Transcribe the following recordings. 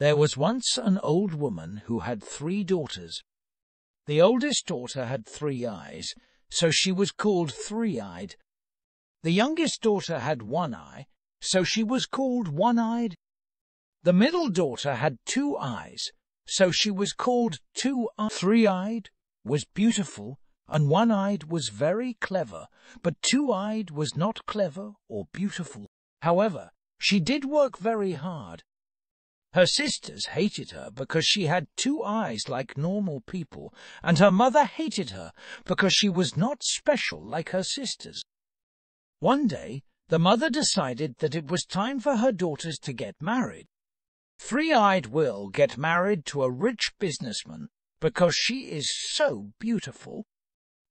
There was once an old woman who had 3 daughters. The oldest daughter had 3 eyes, so she was called three-eyed. The youngest daughter had 1 eye, so she was called one-eyed. The middle daughter had 2 eyes, so she was called two-eyed. Three-eyed was beautiful, and one-eyed was very clever, but two-eyed was not clever or beautiful. However, she did work very hard. Her sisters hated her because she had 2 eyes like normal people, and her mother hated her because she was not special like her sisters. One day, the mother decided that it was time for her daughters to get married. Three-eyed will get married to a rich businessman because she is so beautiful.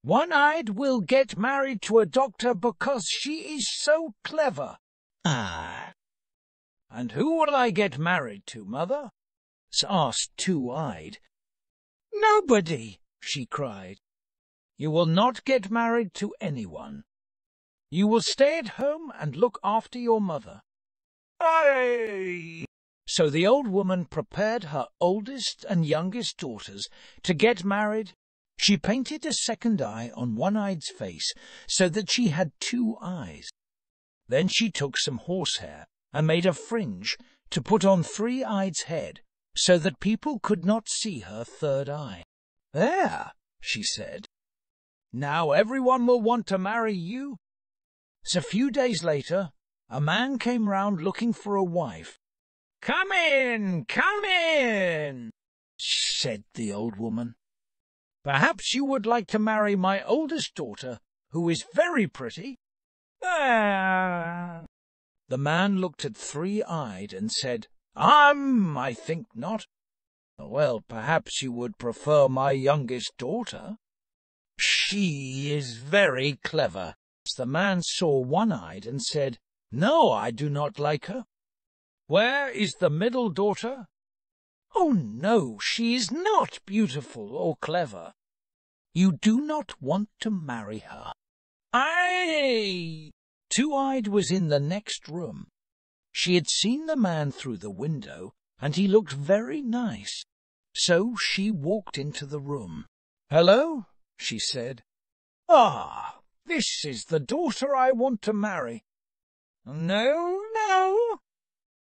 One-eyed will get married to a doctor because she is so clever. And who will I get married to, Mother? Asked Two-Eyed. Nobody, she cried. You will not get married to anyone. You will stay at home and look after your mother. Aye! So the old woman prepared her oldest and youngest daughters to get married. She painted a 2nd eye on One-Eyed's face so that she had 2 eyes. Then she took some horsehair and made a fringe to put on Three-Eyed's head so that people could not see her 3rd eye. There, she said. Now everyone will want to marry you. So a few days later, a man came round looking for a wife. Come in, said the old woman. Perhaps you would like to marry my oldest daughter, who is very pretty. The man looked at Three-Eyed and said, I think not. Well, perhaps you would prefer my youngest daughter. She is very clever. The man saw One-Eyed and said, No, I do not like her. Where is the middle daughter? Oh, no, she is not beautiful or clever. You do not want to marry her. Aye! Two-Eyed was in the next room. She had seen the man through the window, and he looked very nice. So she walked into the room. Hello, she said. This is the daughter I want to marry. No,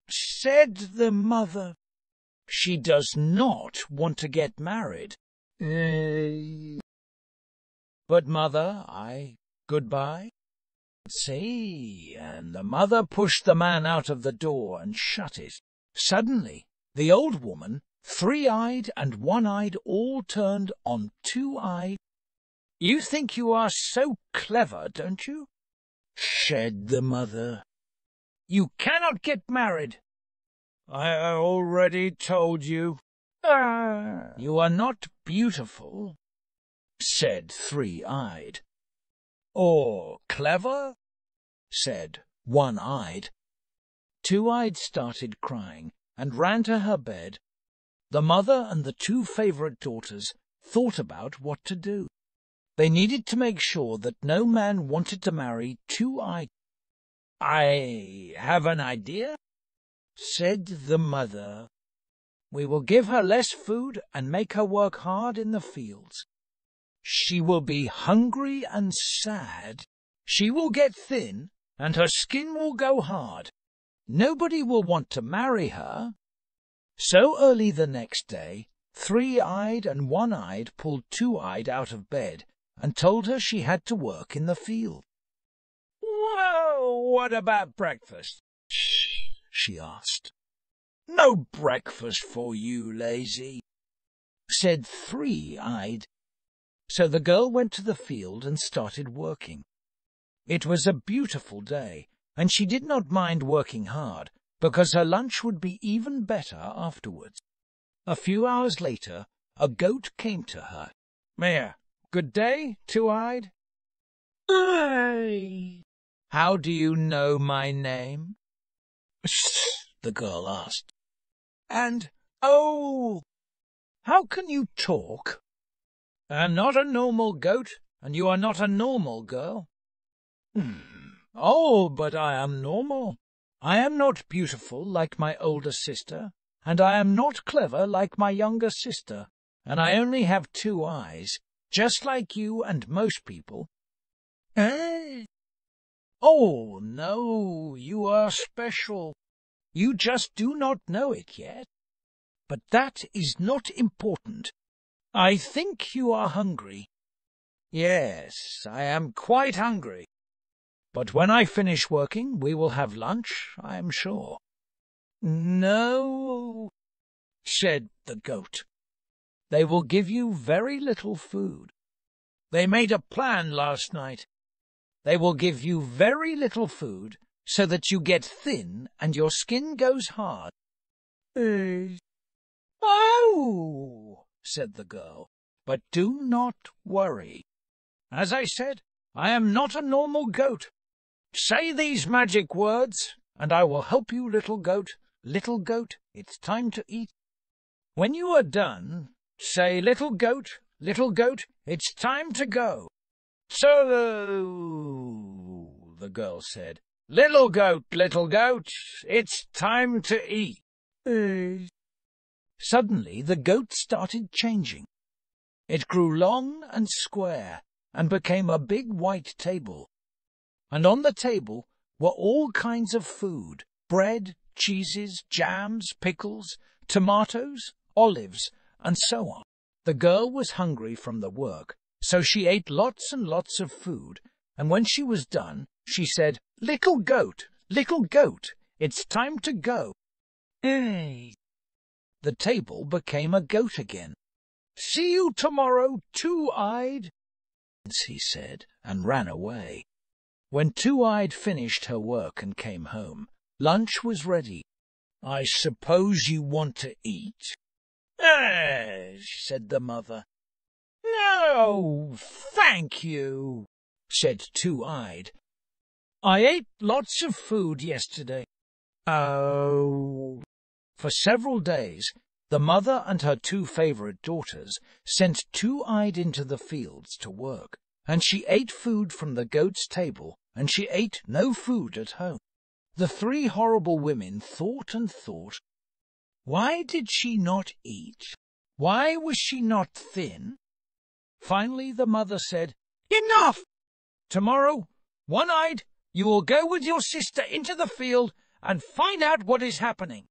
said the mother. She does not want to get married. But, Mother, goodbye. See, and the mother pushed the man out of the door and shut it. Suddenly, the old woman, Three-Eyed and One-Eyed, all turned on Two-Eyed. You think you are so clever, don't you? Said the mother. You cannot get married. I already told you. You are not beautiful, said Three-Eyed. Or clever, said One-Eyed. Two-Eyed started crying and ran to her bed. The mother and the 2 favorite daughters thought about what to do. They needed to make sure that no man wanted to marry Two-Eyed. I have an idea, said the mother. We will give her less food and make her work hard in the fields. She will be hungry and sad. She will get thin, and her skin will go hard. Nobody will want to marry her. So early the next day, Three-Eyed and One-Eyed pulled Two-Eyed out of bed and told her she had to work in the field. Well, what about breakfast? She asked. No breakfast for you, lazy, said Three-Eyed. So the girl went to the field and started working. It was a beautiful day, and she did not mind working hard, because her lunch would be even better afterwards. A few hours later, a goat came to her. Here, good day, Two-Eyed. Aye. How do you know my name? The girl asked. And, how can you talk? I am not a normal goat, and you are not a normal girl. Oh, but I am normal. I am not beautiful like my older sister, and I am not clever like my younger sister, and I only have 2 eyes, just like you and most people. Eh? Oh, no, you are special. You just do not know it yet. But that is not important. I think you are hungry. Yes, I am quite hungry. But when I finish working, we will have lunch, I am sure. No, said the goat. They will give you very little food. They made a plan last night. They will give you very little food so that you get thin and your skin goes hard. Oh, said the girl, but do not worry. As I said, I am not a normal goat. Say these magic words, and I will help you, little goat. Little goat, it's time to eat. When you are done, say, little goat, it's time to go. So, the girl said, little goat, it's time to eat. Suddenly the goat started changing. It grew long and square and became a big white table. And on the table were all kinds of food, bread, cheeses, jams, pickles, tomatoes, olives, and so on. The girl was hungry from the work, so she ate lots and lots of food, and when she was done, she said, little goat, it's time to go. The table became a goat again. See you tomorrow, Two-Eyed, he said, and ran away. When Two-Eyed finished her work and came home, lunch was ready. I suppose you want to eat? Said the mother. No, thank you, said Two-Eyed. I ate lots of food yesterday. Oh. For several days, the mother and her 2 favorite daughters sent Two-Eyed into the fields to work, and she ate food from the goat's table, and she ate no food at home. The 3 horrible women thought and thought. Why did she not eat? Why was she not thin? Finally the mother said, Enough! Tomorrow, One-Eyed, you will go with your sister into the field and find out what is happening.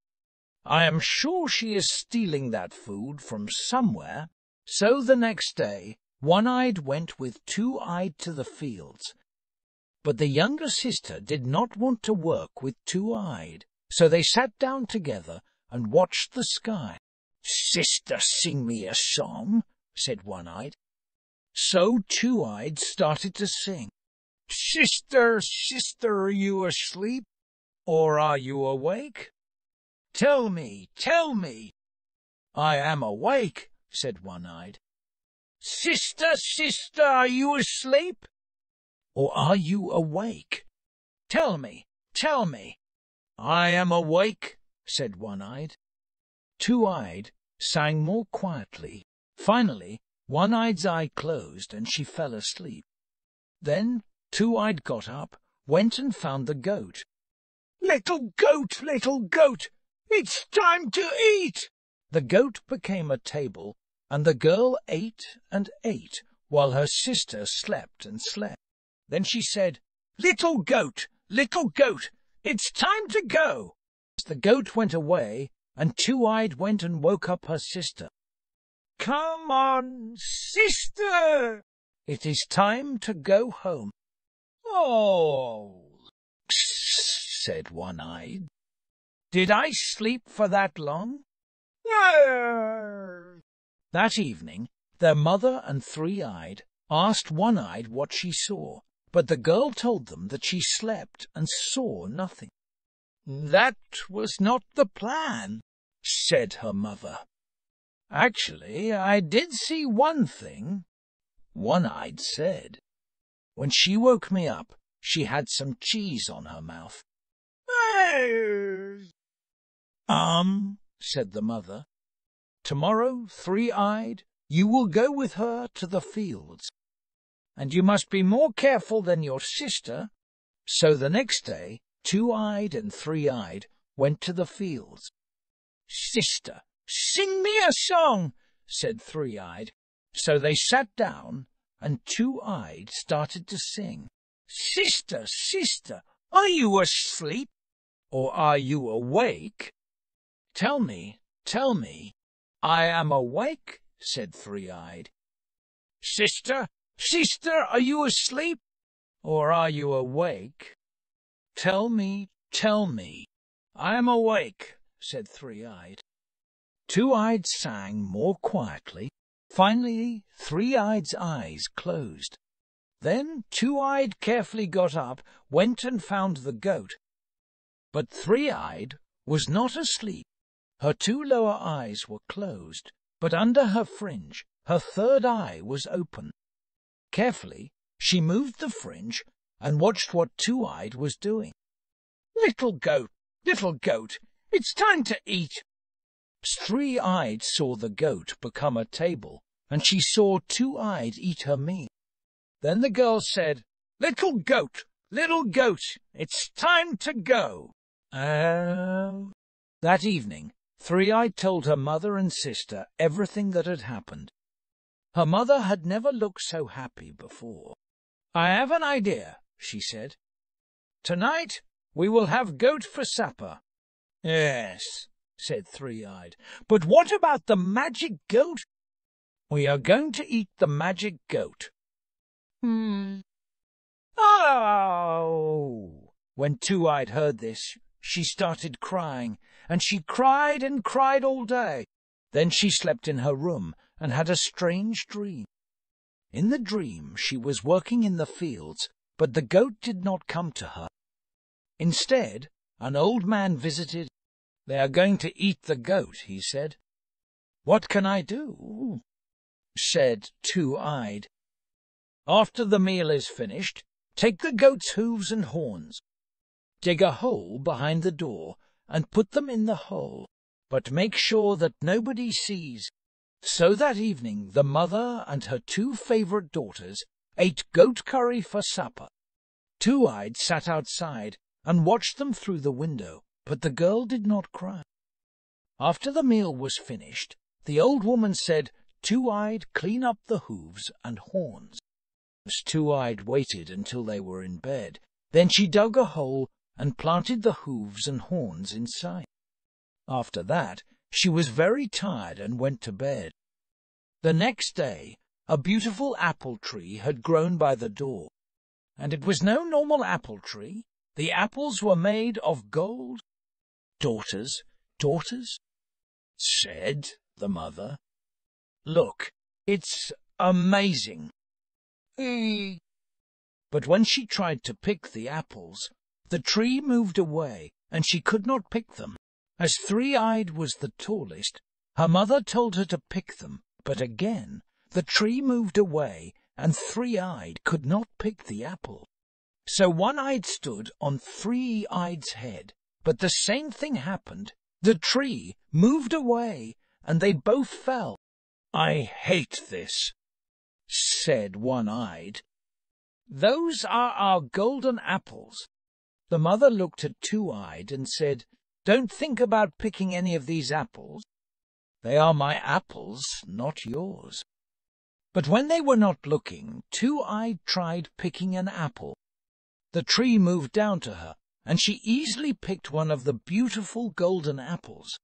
I am sure she is stealing that food from somewhere. So the next day, One-Eyed went with Two-Eyed to the fields. But the younger sister did not want to work with Two-Eyed, so they sat down together and watched the sky. Sister, sing me a song, said One-Eyed. So Two-Eyed started to sing. Sister, are you asleep, or are you awake? Tell me. I am awake, said One-Eyed. Sister, are you asleep, or are you awake? Tell me. I am awake, said One-Eyed. Two-Eyed sang more quietly. Finally, One-Eyed's eye closed and she fell asleep. Then Two-Eyed got up, went and found the goat. Little goat, it's time to eat! The goat became a table, and the girl ate and ate, while her sister slept and slept. Then she said, Little goat, it's time to go! The goat went away, and Two-Eyed went and woke up her sister. Come on, sister! It is time to go home. Oh, said One-Eyed. Did I sleep for that long? No. That evening, their mother and Three-Eyed asked One-Eyed what she saw, but the girl told them that she slept and saw nothing. That was not the plan, said her mother. Actually, I did see one thing, One-Eyed said. When she woke me up, she had some cheese on her mouth. Said the mother. Tomorrow, Three-Eyed, you will go with her to the fields, and you must be more careful than your sister. So the next day, Two-Eyed and Three-Eyed went to the fields. "Sister, sing me a song," said Three-Eyed. So they sat down, and Two-Eyed started to sing. "Sister, sister, are you asleep, or are you awake? Tell me, tell me." "I am awake," said Three-Eyed. "Sister, sister, are you asleep, or are you awake? Tell me, tell me." "I am awake," said Three-Eyed. Two-Eyed sang more quietly. Finally, Three-Eyed's eyes closed. Then Two-Eyed carefully got up, went and found the goat. But Three-Eyed was not asleep. Her two lower eyes were closed, but under her fringe her third eye was open. Carefully she moved the fringe and watched what Two-Eyed was doing. Little goat, it's time to eat." Three-Eyed saw the goat become a table, and she saw Two-Eyed eat her meal. Then the girl said, little goat, it's time to go." That evening, Three-Eyed told her mother and sister everything that had happened. Her mother had never looked so happy before. "I have an idea," she said. "Tonight we will have goat for supper." "Yes," said Three-Eyed, "but what about the magic goat?" "We are going to eat the magic goat." "Oh!" When Two-Eyed heard this, she started crying, and she cried and cried all day. Then she slept in her room and had a strange dream. In the dream she was working in the fields, but the goat did not come to her. Instead, an old man visited. "They are going to eat the goat," he said. "What can I do?" said Two-Eyed. "After the meal is finished, take the goat's hooves and horns, dig a hole behind the door, and put them in the hole, but make sure that nobody sees." So that evening the mother and her two favorite daughters ate goat curry for supper. Two-Eyed sat outside and watched them through the window, but the girl did not cry. After the meal was finished, the old woman said, "Two-Eyed, clean up the hooves and horns." Two-Eyed waited until they were in bed. Then she dug a hole and planted the hooves and horns inside. After that, she was very tired and went to bed. The next day, a beautiful apple tree had grown by the door, and it was no normal apple tree. The apples were made of gold. "Daughters, daughters," said the mother, "look, it's amazing." But when she tried to pick the apples, the tree moved away, and she could not pick them. As Three-Eyed was the tallest, her mother told her to pick them, but again the tree moved away, and Three-Eyed could not pick the apple. So One-Eyed stood on Three-Eyed's head, but the same thing happened. The tree moved away, and they both fell. "I hate this," said One-Eyed. "Those are our golden apples." The mother looked at Two-Eyed and said, "Don't think about picking any of these apples. They are my apples, not yours." But when they were not looking, Two-Eyed tried picking an apple. The tree moved down to her, and she easily picked one of the beautiful golden apples.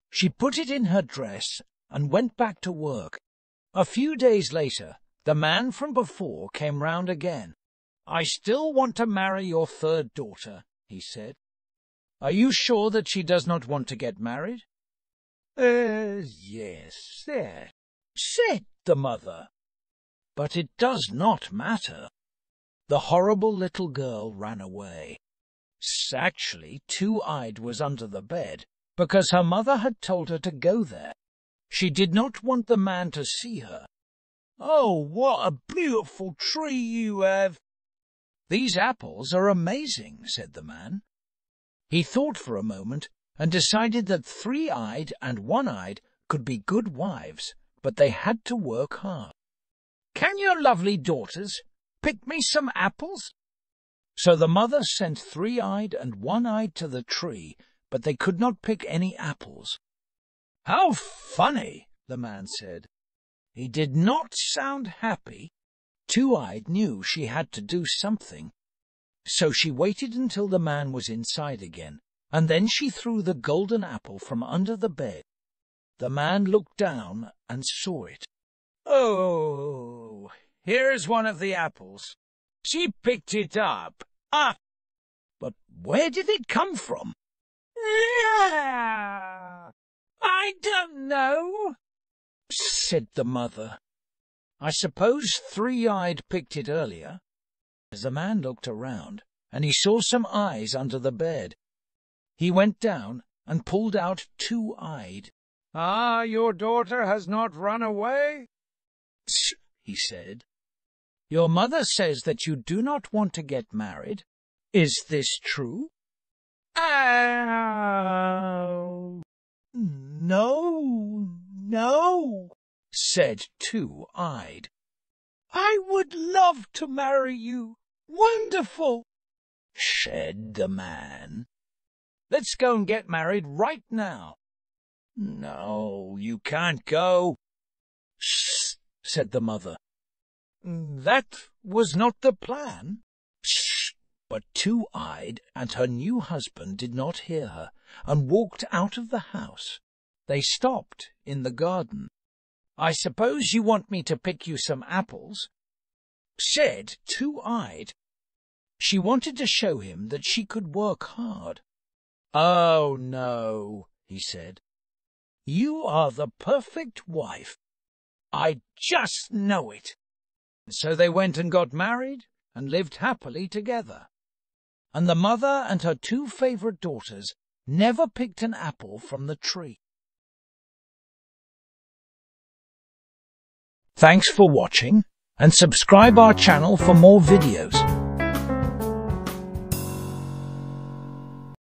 She put it in her dress and went back to work. A few days later, the man from before came round again. "I still want to marry your third daughter," he said. "Are you sure that she does not want to get married?" Yes, said the mother. "But it does not matter." The horrible little girl ran away. Actually, Two-Eyed was under the bed, because her mother had told her to go there. She did not want the man to see her. "Oh, what a beautiful tree you have!" "These apples are amazing," said the man. He thought for a moment and decided that Three-Eyed and One-Eyed could be good wives, but they had to work hard. "Can your lovely daughters pick me some apples?" So the mother sent Three-Eyed and One-Eyed to the tree, but they could not pick any apples. "How funny," the man said. He did not sound happy. Two-Eyed knew she had to do something, so she waited until the man was inside again, and then she threw the golden apple from under the bed. The man looked down and saw it. "Oh, here's one of the apples. She picked it up. Ah! But where did it come from?" "I don't know," said the mother. "I suppose Three-Eyed picked it earlier." As the man looked around, and he saw some eyes under the bed, he went down and pulled out Two-Eyed. "Ah, your daughter has not run away?" he said. "Your mother says that you do not want to get married. Is this true?" "Oh, no, said Two-Eyed. "I would love to marry you. Wonderful," said the man. "Let's go and get married right now." "No, you can't go," said the mother. "That was not the plan." But Two-Eyed and her new husband did not hear her, and walked out of the house. They stopped in the garden. "I suppose you want me to pick you some apples?" said Two-Eyed. She wanted to show him that she could work hard. "Oh, no," he said. "You are the perfect wife. I just know it." So they went and got married and lived happily together. And the mother and her two favorite daughters never picked an apple from the tree. Thanks for watching, and subscribe our channel for more videos.